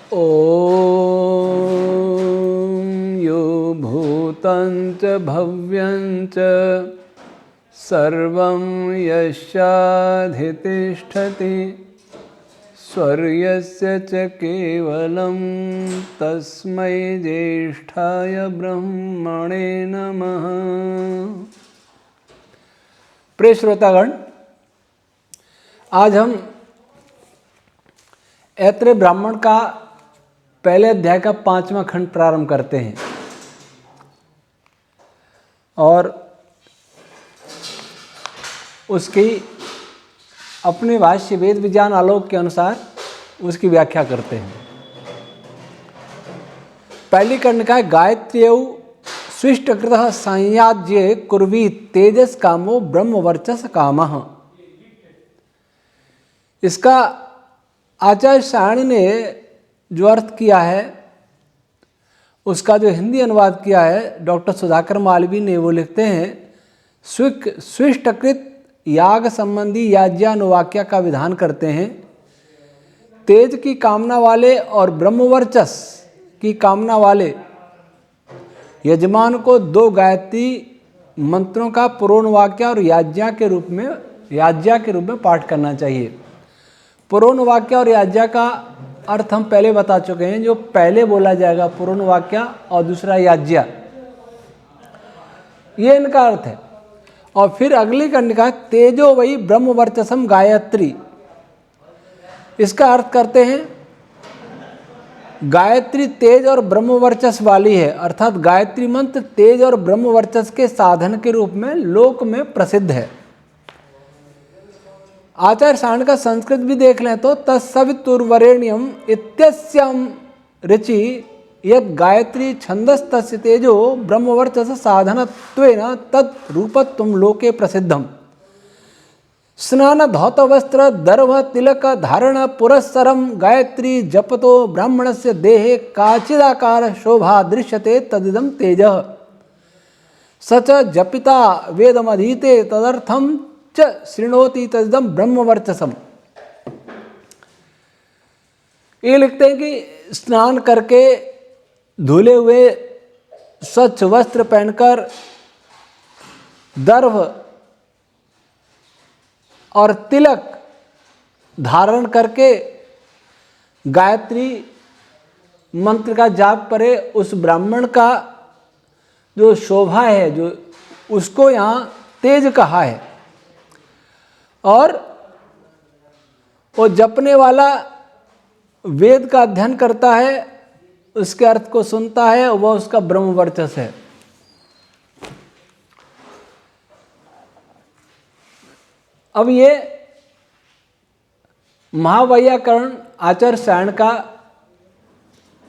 ॐ यो भूतं च भव्यं च सर्वं यस्याधितिष्ठति स्वर्यस्य च केवलं तस्मै ज्येष्ठाय ब्रह्मणे नमः। प्रिय श्रोतागण, आज हम ऐत्रेय ब्राह्मण का पहले अध्याय का 5वां खंड प्रारंभ करते हैं और उसकी अपने भाष्य वेद विज्ञान आलोक के अनुसार उसकी व्याख्या करते हैं। पहली कंडिका है गायत्र्यौ स्विष्टकृतः संयाज्ये कुर्वीत तेजस कामो ब्रह्म वर्चस कामः। इसका आचार्य सायणी ने जो अर्थ किया है उसका जो हिंदी अनुवाद किया है डॉक्टर सुधाकर मालवीय ने, वो लिखते हैं स्विष्टकृत याग संबंधी याज्ञानुवाक्य का विधान करते हैं। तेज की कामना वाले और ब्रह्मवर्चस की कामना वाले यजमान को 2 गायत्री मंत्रों का पुरोणवाक्य और याज्ञा के रूप में पाठ करना चाहिए। पुरोणवाक्य और याज्ञा का अर्थ हम पहले बता चुके हैं। जो पहले बोला जाएगा पुरोणवाक्य और दूसरा याज्ञा, ये इनका अर्थ है। और फिर अगली कंडिका तेजो वही ब्रह्मवर्चसम गायत्री। इसका अर्थ करते हैं गायत्री तेज और ब्रह्मवर्चस वाली है, अर्थात गायत्री मंत्र तेज और ब्रह्मवर्चस के साधन के रूप में लोक में प्रसिद्ध है। आचार्य सायणी का संस्कृत भी देख लें तो तत्सवितुर्वरेण्यम इत्यस्यम ऋचि यद गायत्री छंदस्तस्य तेजो ब्रह्मवर्चस साधनत्वेन तद रूपत्वं लोके प्रसिद्धम। स्नान धौत वस्त्र दर्भ तिलक धारण पुरस्सरम गायत्री जपतो ब्राह्मणस्य देहे काचिदाकार शोभा दृश्यते तदिदं तेजः। स च जपिता वेदमधीते तदर्थम च शृणोति तदिदं ब्रह्मवर्चसम। ये लिखते हैं कि स्नान करके धुले हुए स्वच्छ वस्त्र पहनकर दर्भ और तिलक धारण करके गायत्री मंत्र का जाप करे, उस ब्राह्मण का जो शोभा है, जो उसको यहाँ तेज कहा है। और वो जपने वाला वेद का अध्ययन करता है, उसके अर्थ को सुनता है, वह उसका ब्रह्मवर्चस है। अब ये महावैयाकरण आचार्य सायणी का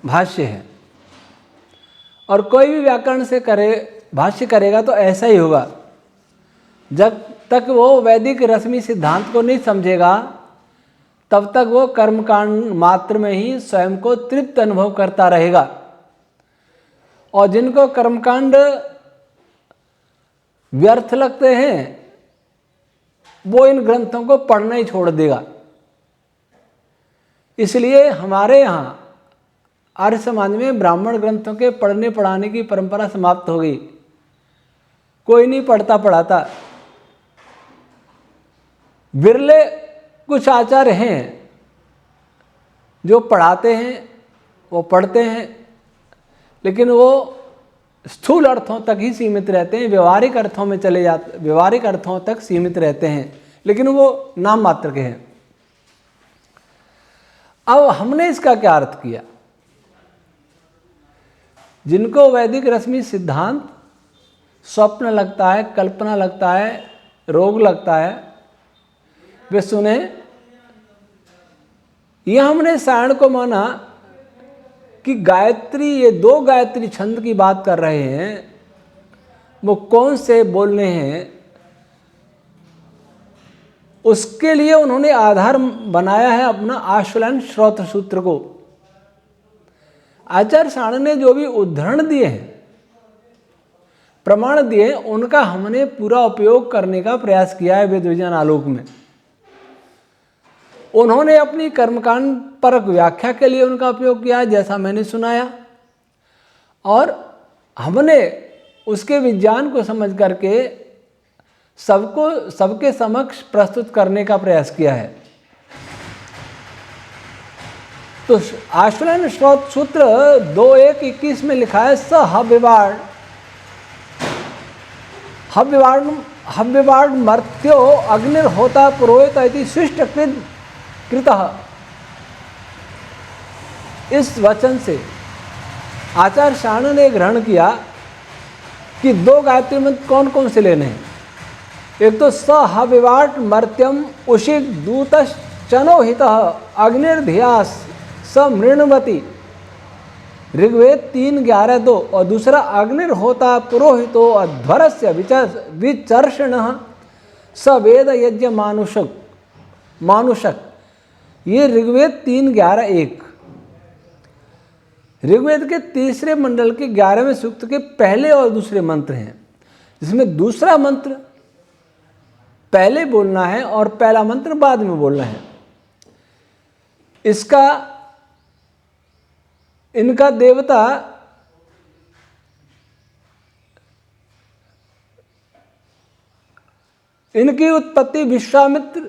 भाष्य है और कोई भी व्याकरण से भाष्य करेगा तो ऐसा ही होगा। जब तक वो वैदिक रश्मि सिद्धांत को नहीं समझेगा तब तक वो कर्मकांड मात्र में ही स्वयं को तृप्त अनुभव करता रहेगा। और जिनको कर्मकांड व्यर्थ लगते हैं वो इन ग्रंथों को पढ़ना ही छोड़ देगा। इसलिए हमारे यहाँ आर्य समाज में ब्राह्मण ग्रंथों के पढ़ने पढ़ाने की परंपरा समाप्त हो गई। कोई नहीं पढ़ता पढ़ाता। बिरले कुछ आचार्य हैं जो पढ़ाते हैं, वो पढ़ते हैं, लेकिन वो स्थूल अर्थों तक ही सीमित रहते हैं, व्यवहारिक अर्थों में चले जाते, व्यवहारिक अर्थों तक सीमित रहते हैं, लेकिन वो नाम मात्र के हैं। अब हमने इसका क्या अर्थ किया? जिनको वैदिक रश्मि सिद्धांत स्वप्न लगता है, कल्पना लगता है, रोग लगता है, वे सुने। यह हमने सायण को माना कि गायत्री, ये 2 गायत्री छंद की बात कर रहे हैं, वो कौन से बोलने हैं, उसके लिए उन्होंने आधार बनाया है अपना आश्वलन श्रोत्र सूत्र को। आचार्य सायणी ने जो भी उद्धरण दिए हैं, प्रमाण दिए, उनका हमने पूरा उपयोग करने का प्रयास किया है वेद विज्ञान आलोक में। उन्होंने अपनी कर्मकांड परक व्याख्या के लिए उनका उपयोग किया, जैसा मैंने सुनाया, और हमने उसके विज्ञान को समझ करके सबके समक्ष प्रस्तुत करने का प्रयास किया है। तो आश्वलन श्रोत सूत्र 2.1.21 में लिखा है, स हव्यवाड़ मर्त्यो अग्निर्होता पुरोहित इति शिष्ट कृतः। इस वचन से आचार्य शाणु ने ग्रहण किया कि 2 गायत्री मंत्र कौन कौन से लेने हैं। एक तो स हव्यवाट मर्त्यम उषिक दूतश्चनो हितः अग्निर्धियास स मृण्वती, ऋग्वेद 3:11-2, और दूसरा अग्निर्होता पुरोहितो अध्वरस्य विचर्षणः स वेद यज्ञ मानुषक। ये ऋग्वेद 3:11-1 ऋग्वेद के तीसरे मंडल के 11वें सूक्त के पहले और दूसरे मंत्र हैं, जिसमें दूसरा मंत्र पहले बोलना है और पहला मंत्र बाद में बोलना है। इनका देवता इनकी उत्पत्ति विश्वामित्र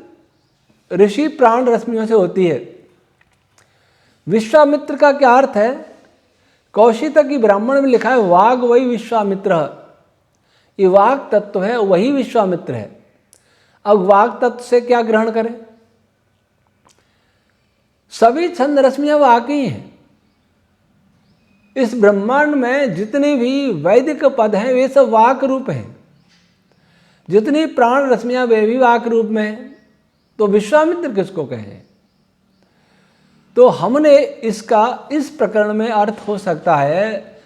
ऋषि प्राण रश्मियों से होती है। विश्वामित्र का क्या अर्थ है? कौशितकी ब्राह्मण में लिखा है वाग वही विश्वामित्र। ये वाग तत्व है, वही विश्वामित्र है। अब वाग तत्व से क्या ग्रहण करें? सभी छंद रश्मियां वाक ही हैं। इस ब्रह्मांड में जितने भी वैदिक पद हैं वे सब वाक रूप हैं। जितनी प्राण रश्मियां वे भी वाक रूप में हैं। तो विश्वामित्र किसको कहें? तो हमने इसका इस प्रकरण में अर्थ हो सकता है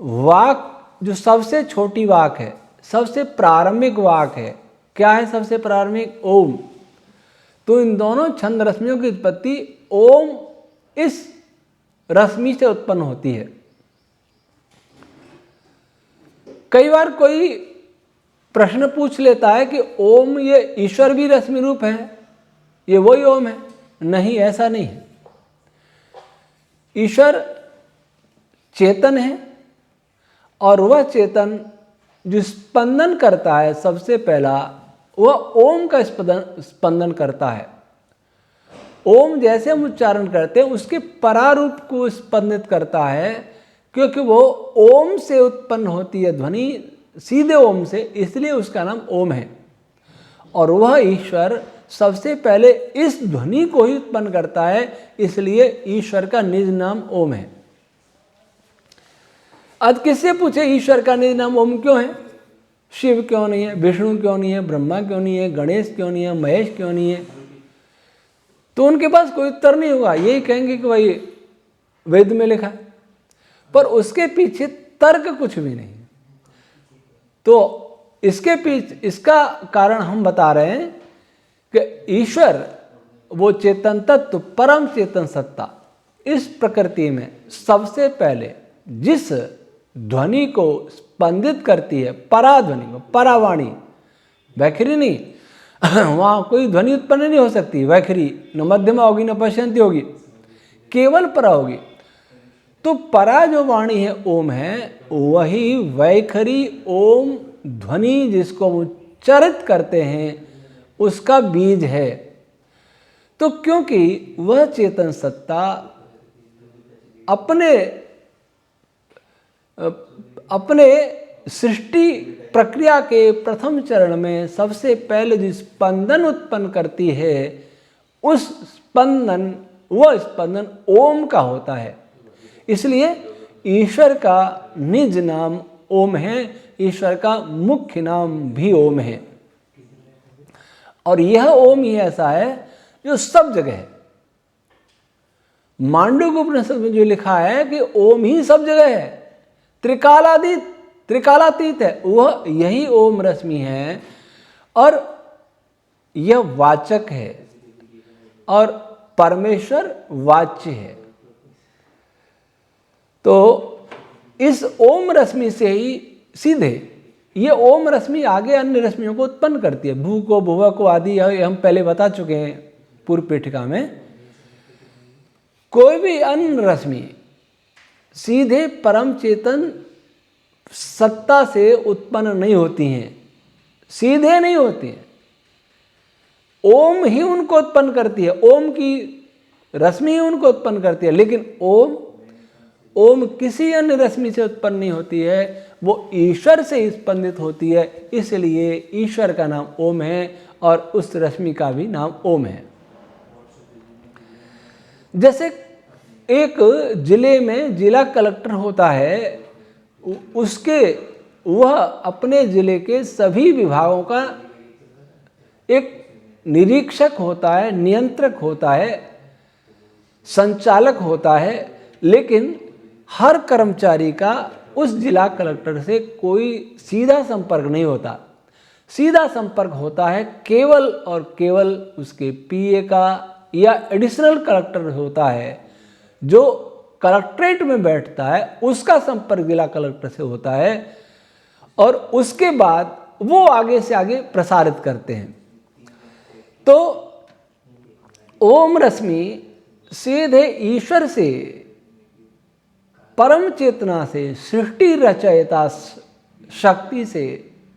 वाक जो सबसे छोटी वाक है, सबसे प्रारंभिक वाक है। क्या है सबसे प्रारंभिक? ओम। तो इन दोनों छंद रश्मियों की उत्पत्ति ओम इस रश्मि से उत्पन्न होती है। कई बार कोई प्रश्न पूछ लेता है कि ओम ये ईश्वर भी रश्मि रूप है, ये वही ओम है? नहीं, ऐसा नहीं है। ईश्वर चेतन है और वह चेतन जो स्पंदन करता है सबसे पहला वह ओम का स्पंदन करता है। ओम जैसे हम उच्चारण करते हैं उसके परारूप को स्पंदित करता है, क्योंकि वो ओम से उत्पन्न होती है ध्वनि, सीधे ओम से, इसलिए उसका नाम ओम है। और वह ईश्वर सबसे पहले इस ध्वनि को ही उत्पन्न करता है, इसलिए ईश्वर का निज नाम ओम है। आज किससे पूछे ईश्वर का निज नाम ओम क्यों है? शिव क्यों नहीं है, विष्णु क्यों नहीं है, ब्रह्मा क्यों नहीं है, गणेश क्यों नहीं है, महेश क्यों नहीं है? तो उनके पास कोई उत्तर नहीं होगा। यही कहेंगे कि भाई वेद में लिखा है, पर उसके पीछे तर्क कुछ भी नहीं। तो इसके पीछे इसका कारण हम बता रहे हैं कि ईश्वर वो चेतन तत्व, परम चेतन सत्ता, इस प्रकृति में सबसे पहले जिस ध्वनि को स्पंदित करती है, पराध्वनि को, परावाणी, वैखरी नहीं, वहाँ कोई ध्वनि उत्पन्न नहीं हो सकती। वैखरी न मध्यमा होगी न पश्चंती होगी, केवल परा होगी। तो परा जो वाणी है ओम है, वही वैखरी ओम ध्वनि जिसको हम उच्चारित करते हैं उसका बीज है। तो क्योंकि वह चेतन सत्ता अपने सृष्टि प्रक्रिया के प्रथम चरण में सबसे पहले जो स्पंदन उत्पन्न करती है, उस स्पंदन, वह स्पंदन ओम का होता है। इसलिए ईश्वर का निज नाम ओम है, ईश्वर का मुख्य नाम भी ओम है। और यह ओम ही ऐसा है जो सब जगह है। मांडूक्य उपनिषद में जो लिखा है कि ओम ही सब जगह है, त्रिकालातीत है, वह यही ओम रश्मि है। और यह वाचक है और परमेश्वर वाच्य है। तो इस ओम रश्मि से ही सीधे ये ओम रश्मि आगे अन्य रश्मियों को उत्पन्न करती है। भू को, भुवा को आदि हम पहले बता चुके हैं। पूर्व पीठिका में, कोई भी अन्य रश्मि सीधे परम चेतन सत्ता से उत्पन्न नहीं होती हैं, सीधे नहीं होती हैं। ओम ही उनको उत्पन्न करती है, ओम की रश्मि ही उनको उत्पन्न करती है। लेकिन ओम किसी अन्य रश्मि से उत्पन्न नहीं होती है, वो ईश्वर से स्पंदित होती है, इसलिए ईश्वर का नाम ओम है और उस रश्मि का भी नाम ओम है। जैसे एक जिले में जिला कलेक्टर होता है, वह अपने जिले के सभी विभागों का एक निरीक्षक होता है, नियंत्रक होता है, संचालक होता है। लेकिन हर कर्मचारी का उस जिला कलेक्टर से कोई सीधा संपर्क नहीं होता। सीधा संपर्क होता है केवल और केवल उसके पीए का, या एडिशनल कलेक्टर होता है जो कलेक्ट्रेट में बैठता है, उसका संपर्क जिला कलेक्टर से होता है और उसके बाद वो आगे से आगे प्रसारित करते हैं। तो ओम रश्मि सीधे ईश्वर से, परम चेतना से, सृष्टि रचयिता शक्ति से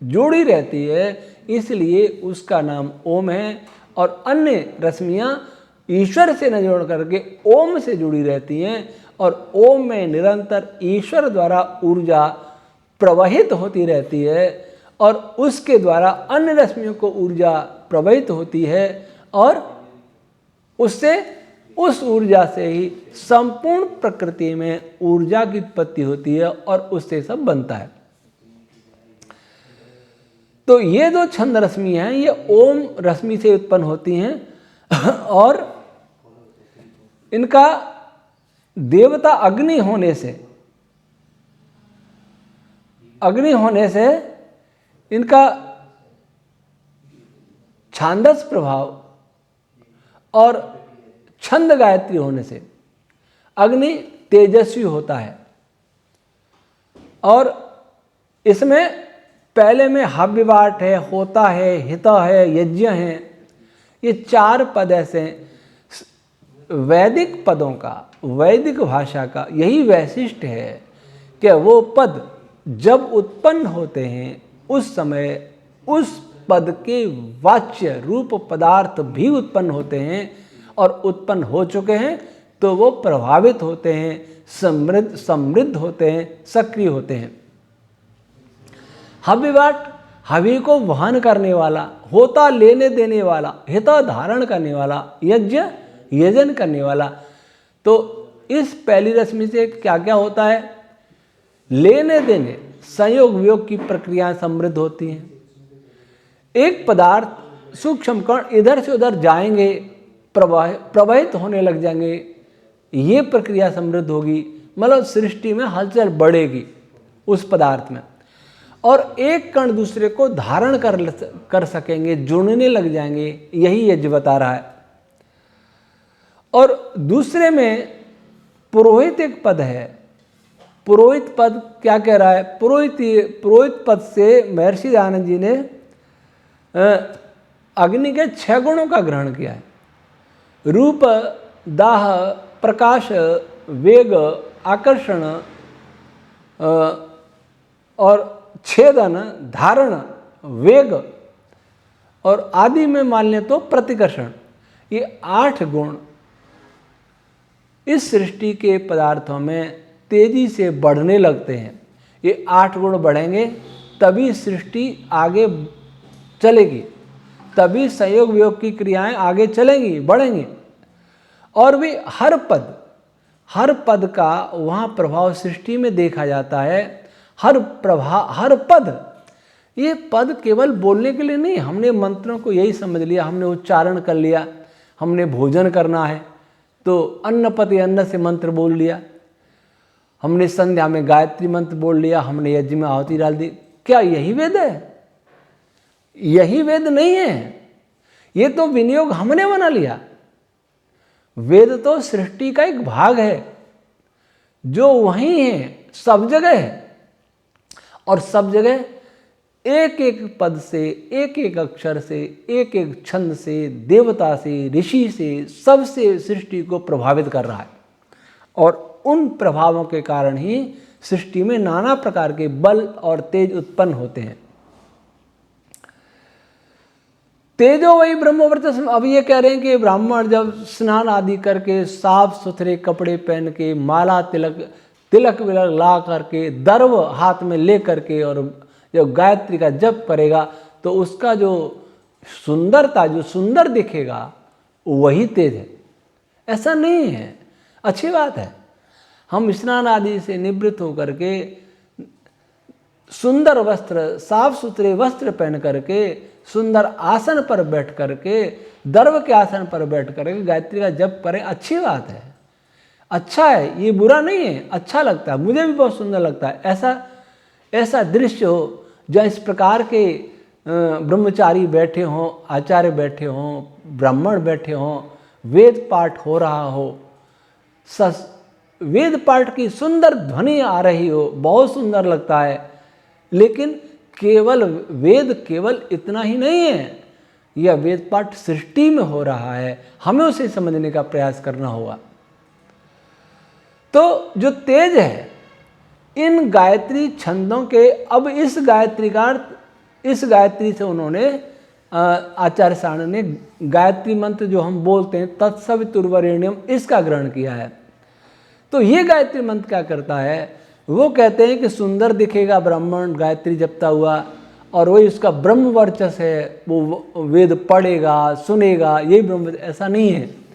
जुड़ी रहती है, इसलिए उसका नाम ओम है। और अन्य रश्मियाँ ईश्वर से न जोड़ करके ओम से जुड़ी रहती हैं और ओम में निरंतर ईश्वर द्वारा ऊर्जा प्रवाहित होती रहती है और उसके द्वारा अन्य रश्मियों को ऊर्जा प्रवाहित होती है और उससे, उस ऊर्जा से ही संपूर्ण प्रकृति में ऊर्जा की उत्पत्ति होती है और उससे सब बनता है। तो ये जो छंद रश्मि हैं ये ओम रश्मि से उत्पन्न होती हैं और इनका देवता अग्नि होने से इनका छांदस प्रभाव और छंद गायत्री होने से अग्नि तेजस्वी होता है। और इसमें पहले में हव्यवाट है, होता है, हिता है, यज्ञ है, ये 4 पद ऐसे वैदिक पदों का, वैदिक भाषा का यही वैशिष्ट्य है कि वो पद जब उत्पन्न होते हैं उस समय उस पद के वाच्य रूप पदार्थ भी उत्पन्न होते हैं और उत्पन्न हो चुके हैं तो वो प्रभावित होते हैं, समृद्ध होते हैं, सक्रिय होते हैं। हव्यवाट हवि को वहन करने वाला, होता लेने देने वाला, हिता धारण करने वाला, यज्ञ यजन करने वाला। तो इस पहली रश्मि से क्या क्या होता है? लेने देने, संयोग वियोग की प्रक्रियाएं समृद्ध होती हैं। एक पदार्थ सूक्ष्म कण इधर से उधर जाएंगे, प्रवाहित होने लग जाएंगे, ये प्रक्रिया समृद्ध होगी, मतलब सृष्टि में हलचल बढ़ेगी उस पदार्थ में। और एक कण दूसरे को धारण कर सकेंगे, जुड़ने लग जाएंगे, यही यज्ञ बता रहा है। और दूसरे में पुरोहित एक पद है। पुरोहित पद क्या कह रहा है? पुरोहित पद से महर्षि दयानंद जी ने अग्नि के 6 गुणों का ग्रहण किया है। रूप, दाह, प्रकाश, वेग, आकर्षण और छेदन, धारण, वेग और आदि में मान लें तो प्रतिकर्षण, ये 8 गुण इस सृष्टि के पदार्थों में तेजी से बढ़ने लगते हैं। ये 8 गुण बढ़ेंगे तभी सृष्टि आगे चलेगी, तभी संयोग वियोग की क्रियाएं आगे चलेंगी, बढ़ेंगी। और भी हर पद का वहाँ प्रभाव सृष्टि में देखा जाता है। हर पद, ये पद केवल बोलने के लिए नहीं, हमने मंत्रों को यही समझ लिया, हमने उच्चारण कर लिया, हमने भोजन करना है तो अन्नपति अन्न से मंत्र बोल लिया, हमने संध्या में गायत्री मंत्र बोल लिया, हमने यज्ञ में आहुति डाल दी। क्या यही वेद है? यही वेद नहीं है, ये तो विनियोग हमने बना लिया। वेद तो सृष्टि का एक भाग है जो वहीं है, सब जगह है। और सब जगह एक एक पद से, एक एक अक्षर से, एक एक छंद से, देवता से, ऋषि से, सबसे सृष्टि को प्रभावित कर रहा है। और उन प्रभावों के कारण ही सृष्टि में नाना प्रकार के बल और तेज उत्पन्न होते हैं। तेजो वही ब्रह्म वर्चस्व। अब ये कह रहे हैं कि ब्राह्मण जब स्नान आदि करके साफ सुथरे कपड़े पहन के, माला तिलक विलक ला करके, दर्व हाथ में ले करके और जब गायत्री का जप करेगा तो उसका जो सुंदरता, जो सुंदर दिखेगा वही तेज है। ऐसा नहीं है, अच्छी बात है। हम स्नान आदि से निवृत्त होकर के सुंदर वस्त्र, साफ सुथरे वस्त्र पहन करके, सुंदर आसन पर बैठ करके, दर्व के आसन पर बैठ करके गायत्री का जप करें, अच्छी बात है, अच्छा है, ये बुरा नहीं है, अच्छा लगता है, मुझे भी बहुत सुंदर लगता है। ऐसा दृश्य हो जहाँ इस प्रकार के ब्रह्मचारी बैठे हों, आचार्य बैठे हों, ब्राह्मण बैठे हों, वेद पाठ हो रहा हो, वेद पाठ की सुंदर ध्वनि आ रही हो, बहुत सुंदर लगता है। लेकिन केवल वेद केवल इतना ही नहीं है, यह वेद पाठ सृष्टि में हो रहा है, हमें उसे समझने का प्रयास करना होगा। तो जो तेज है इन गायत्री छंदों के, अब इस गायत्री से उन्होंने आचार्य सारण ने गायत्री मंत्र जो हम बोलते हैं तत्सवितुर्वरेण्यम, इसका ग्रहण किया है। तो ये गायत्री मंत्र क्या करता है, वो कहते हैं कि सुंदर दिखेगा ब्राह्मण गायत्री जपता हुआ, और वही उसका ब्रह्म वर्चस्व है, वो वेद पढ़ेगा सुनेगा, यही ब्रह्म। ऐसा नहीं है।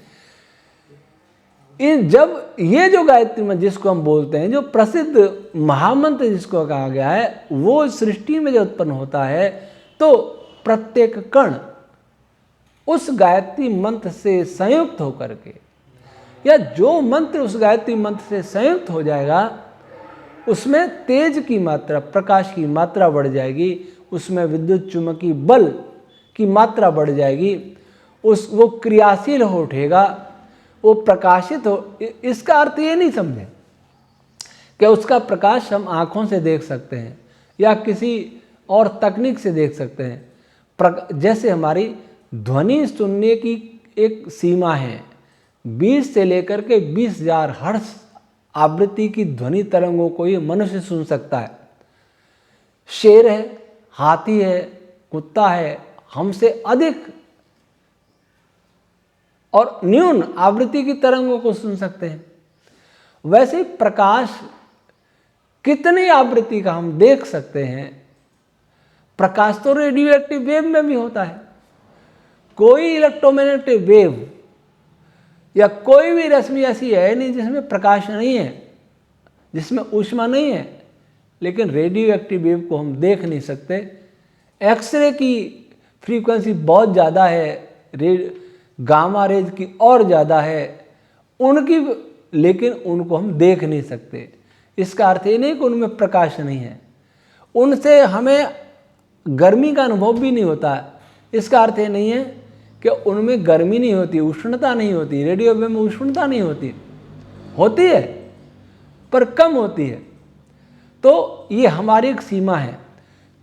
जब ये जो गायत्री मंत्र जिसको हम बोलते हैं, जो प्रसिद्ध महामंत्र जिसको कहा गया है, वो सृष्टि में जो उत्पन्न होता है तो प्रत्येक कण उस गायत्री मंत्र से संयुक्त होकर के, या जो मंत्र उस गायत्री मंत्र से संयुक्त हो जाएगा उसमें तेज की मात्रा, प्रकाश की मात्रा बढ़ जाएगी, उसमें विद्युत चुम्बकीय बल की मात्रा बढ़ जाएगी, वो क्रियाशील हो उठेगा, वो प्रकाशित हो। इसका अर्थ ये नहीं समझे कि उसका प्रकाश हम आँखों से देख सकते हैं या किसी और तकनीक से देख सकते हैं। जैसे हमारी ध्वनि सुनने की एक सीमा है, 20 से लेकर के 20,000 हर्ट्ज आवृत्ति की ध्वनि तरंगों को ये मनुष्य सुन सकता है। शेर है, हाथी है, कुत्ता है, हमसे अधिक और न्यून आवृत्ति की तरंगों को सुन सकते हैं। वैसे प्रकाश कितनी आवृत्ति का हम देख सकते हैं। प्रकाश तो रेडियो एक्टिव वेव में भी होता है। कोई इलेक्ट्रोमैग्नेटिक वेव या कोई भी रश्मि ऐसी है नहीं जिसमें प्रकाश नहीं है, जिसमें ऊष्मा नहीं है। लेकिन रेडियो एक्टिव वेव को हम देख नहीं सकते। एक्सरे की फ्रीक्वेंसी बहुत ज़्यादा है, गामा रेज की और ज़्यादा है उनकी, लेकिन उनको हम देख नहीं सकते। इसका अर्थ ये नहीं कि उनमें प्रकाश नहीं है, उनसे हमें गर्मी का अनुभव भी नहीं होता। इसका अर्थ ये नहीं है कि उनमें गर्मी नहीं होती, उष्णता नहीं होती। रेडियो वेव में उष्णता नहीं होती, होती है पर कम होती है। तो ये हमारी एक सीमा है।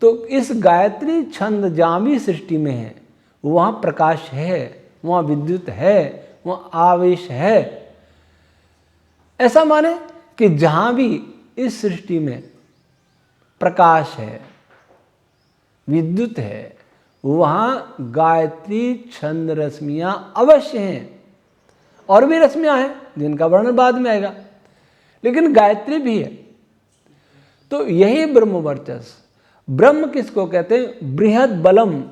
तो इस गायत्री छंद जहाँ भी सृष्टि में है वहाँ प्रकाश है, वहाँ विद्युत है, वहाँ आवेश है। ऐसा माने कि जहाँ भी इस सृष्टि में प्रकाश है, विद्युत है, वहाँ गायत्री छंद रश्मियाँ अवश्य हैं। और भी रश्मियाँ हैं जिनका वर्णन बाद में आएगा, लेकिन गायत्री भी है। तो यही ब्रह्म वर्चस्व। ब्रह्म किसको कहते हैं? बृहद बलम।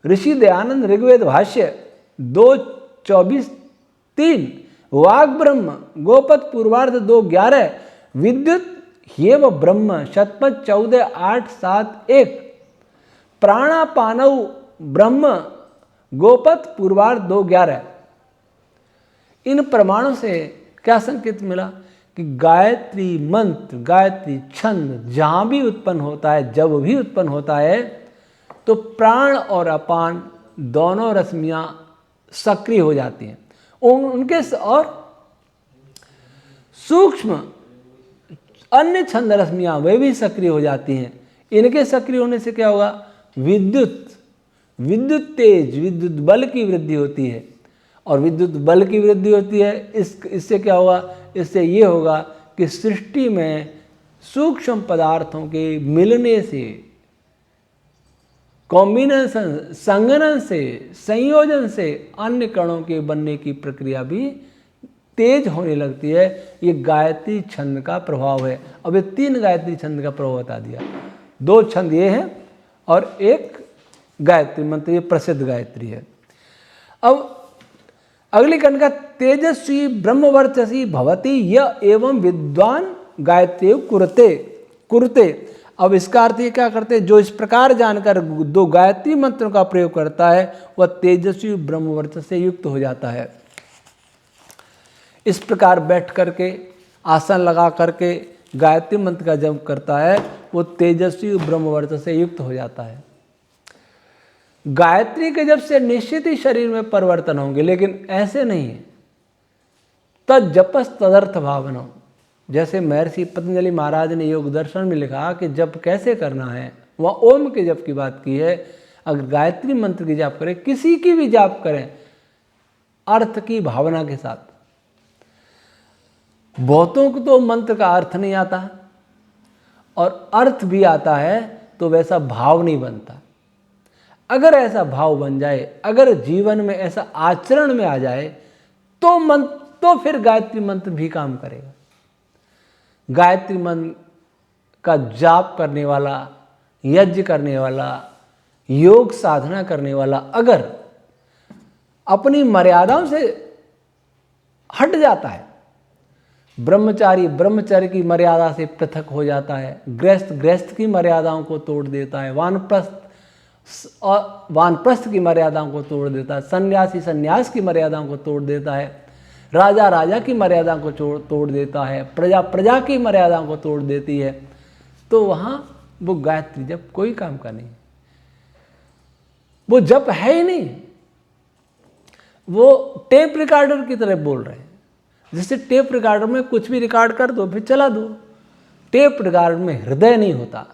ऋषि दयानंद ऋग्वेद भाष्य 2:24-3 वाग ब्रह्म गोपद पूर्वार्ध 2:11 विद्युत हेव ब्रह्म शतपथ 14:8-7-1 प्राणापानव ब्रह्म गोपद पूर्वार्ध 2:11। इन प्रमाणों से क्या संकेत मिला कि गायत्री मंत्र, गायत्री छंद जहाँ भी उत्पन्न होता है, जब भी उत्पन्न होता है, तो प्राण और अपान दोनों रश्मियाँ सक्रिय हो जाती हैं। उनके और सूक्ष्म अन्य छंद रश्मियाँ वे भी सक्रिय हो जाती हैं। इनके सक्रिय होने से क्या होगा? विद्युत तेज, विद्युत बल की वृद्धि होती है। और विद्युत बल की वृद्धि होती है, इससे क्या होगा? इससे ये होगा कि सृष्टि में सूक्ष्म पदार्थों के मिलने से, कॉम्बिनेशन, संगनन से, संयोजन से अन्य कणों के बनने की प्रक्रिया भी तेज होने लगती है। ये गायत्री छंद का प्रभाव है। अब ये 3 गायत्री छंद का प्रभाव बता दिया। 2 छंद ये हैं और एक गायत्री मंत्र, ये प्रसिद्ध गायत्री है। अब अगली कंडिका, तेजस्वी ब्रह्मवर्चसी भवति य एवं विद्वान गायत्री कुरुते। अब इसका अर्थ ये क्या करते हैं? जो इस प्रकार जानकर 2 गायत्री मंत्रों का प्रयोग करता है वह तेजस्वी ब्रह्मवर्चस से युक्त हो जाता है। इस प्रकार बैठ करके, आसन लगा करके गायत्री मंत्र का जप करता है वो तेजस्वी ब्रह्मवर्चस से युक्त हो जाता है। गायत्री के जप से निश्चित ही शरीर में परिवर्तन होंगे, लेकिन ऐसे नहीं है। तज्जपस तदर्थ भावना, जैसे महर्षि पतंजलि महाराज ने योग दर्शन में लिखा कि जप कैसे करना है, वह ओम के जप की बात की है। अगर गायत्री मंत्र की जाप करें, किसी की भी जाप करें, अर्थ की भावना के साथ। बहुतों को तो मंत्र का अर्थ नहीं आता, और अर्थ भी आता है तो वैसा भाव नहीं बनता। अगर ऐसा भाव बन जाए, अगर जीवन में ऐसा आचरण में आ जाए, तो फिर गायत्री मंत्र भी काम करेगा। गायत्री मंत्र का जाप करने वाला, यज्ञ करने वाला, योग साधना करने वाला अगर अपनी मर्यादाओं से हट जाता है, ब्रह्मचारी ब्रह्मचर्य की मर्यादा से पृथक हो जाता है, गृहस्थ की मर्यादाओं को तोड़ देता है, वानप्रस्थ की मर्यादाओं को तोड़ देता है, सन्यासी संन्यास की मर्यादाओं को तोड़ देता है, राजा की मर्यादाओं को तोड़ देता है, प्रजा की मर्यादाओं को तोड़ देती है, तो वहाँ वो गायत्री जप कोई काम का नहीं, वो जप है ही नहीं। वो टेप रिकॉर्डर की तरह बोल रहे हैं। जैसे टेप रिकॉर्डर में कुछ भी रिकॉर्ड कर दो फिर चला दो। टेप रिकॉर्डर में हृदय नहीं होता,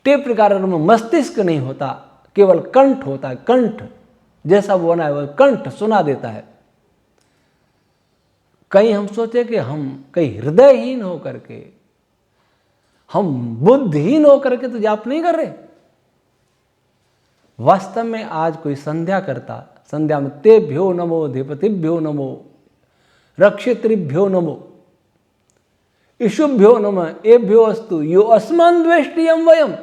टेप रिकॉर्डर में मस्तिष्क नहीं होता, केवल कंठ होता है। कंठ जैसा वो बना है वह कंठ सुना देता है। कहीं हम सोचे कि हम कहीं हृदयहीन हो करके, हम बुद्धिहीन हो करके तो जाप नहीं कर रहे। वास्तव में आज कोई संध्या करता, संध्या में तेभ्यो नमो, धिपतिभ्यो नमो, रक्षितृभ्यो नमो, इषुभ्यो नमः, एभ्यो अस्तु, यो अस्मन् द्वेष्टियं वयम,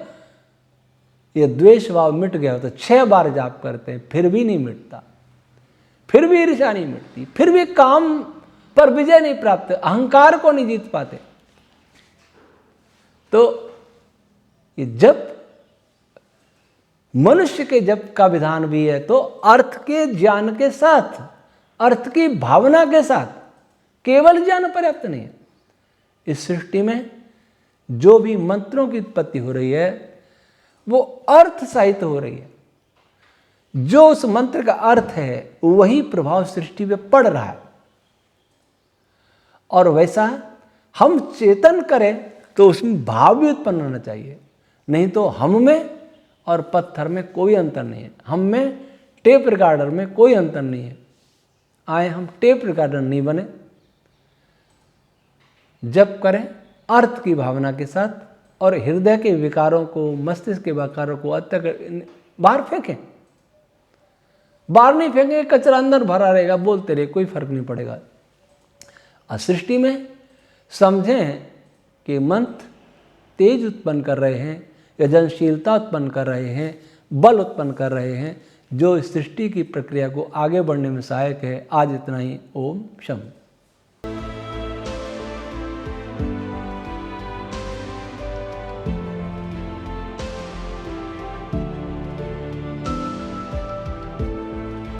ये द्वेष भाव मिट गया तो 6 बार जाप करते हैं, फिर भी नहीं मिटता, फिर भी ईर्ष्या नहीं मिटती, फिर भी काम पर विजय नहीं प्राप्त, अहंकार को नहीं जीत पाते। तो ये जप मनुष्य के जप का विधान भी है, तो अर्थ के ज्ञान के साथ, अर्थ की भावना के साथ, केवल ज्ञान पर्याप्त नहीं है। इस सृष्टि में जो भी मंत्रों की उत्पत्ति हो रही है वो अर्थ सहित हो रही है। जो उस मंत्र का अर्थ है वही प्रभाव सृष्टि पे पड़ रहा है, और वैसा हम चेतन करें तो उसमें भाव भी उत्पन्न होना चाहिए। नहीं तो हम में और पत्थर में कोई अंतर नहीं है, हम में टेप रिकॉर्डर में कोई अंतर नहीं है। आए हम टेप रिकॉर्डर नहीं बने, जप करें अर्थ की भावना के साथ, और हृदय के विकारों को, मस्तिष्क के विकारों को बाहर फेंकें। बाहर नहीं फेंकेंगे, कचरा अंदर भरा रहेगा, बोलते रहे, कोई फर्क नहीं पड़ेगा। सृष्टि में समझें कि मंत्र तेज उत्पन्न कर रहे हैं, यजनशीलता उत्पन्न कर रहे हैं, बल उत्पन्न कर रहे हैं, जो इस सृष्टि की प्रक्रिया को आगे बढ़ने में सहायक है। आज इतना ही। ओम शम।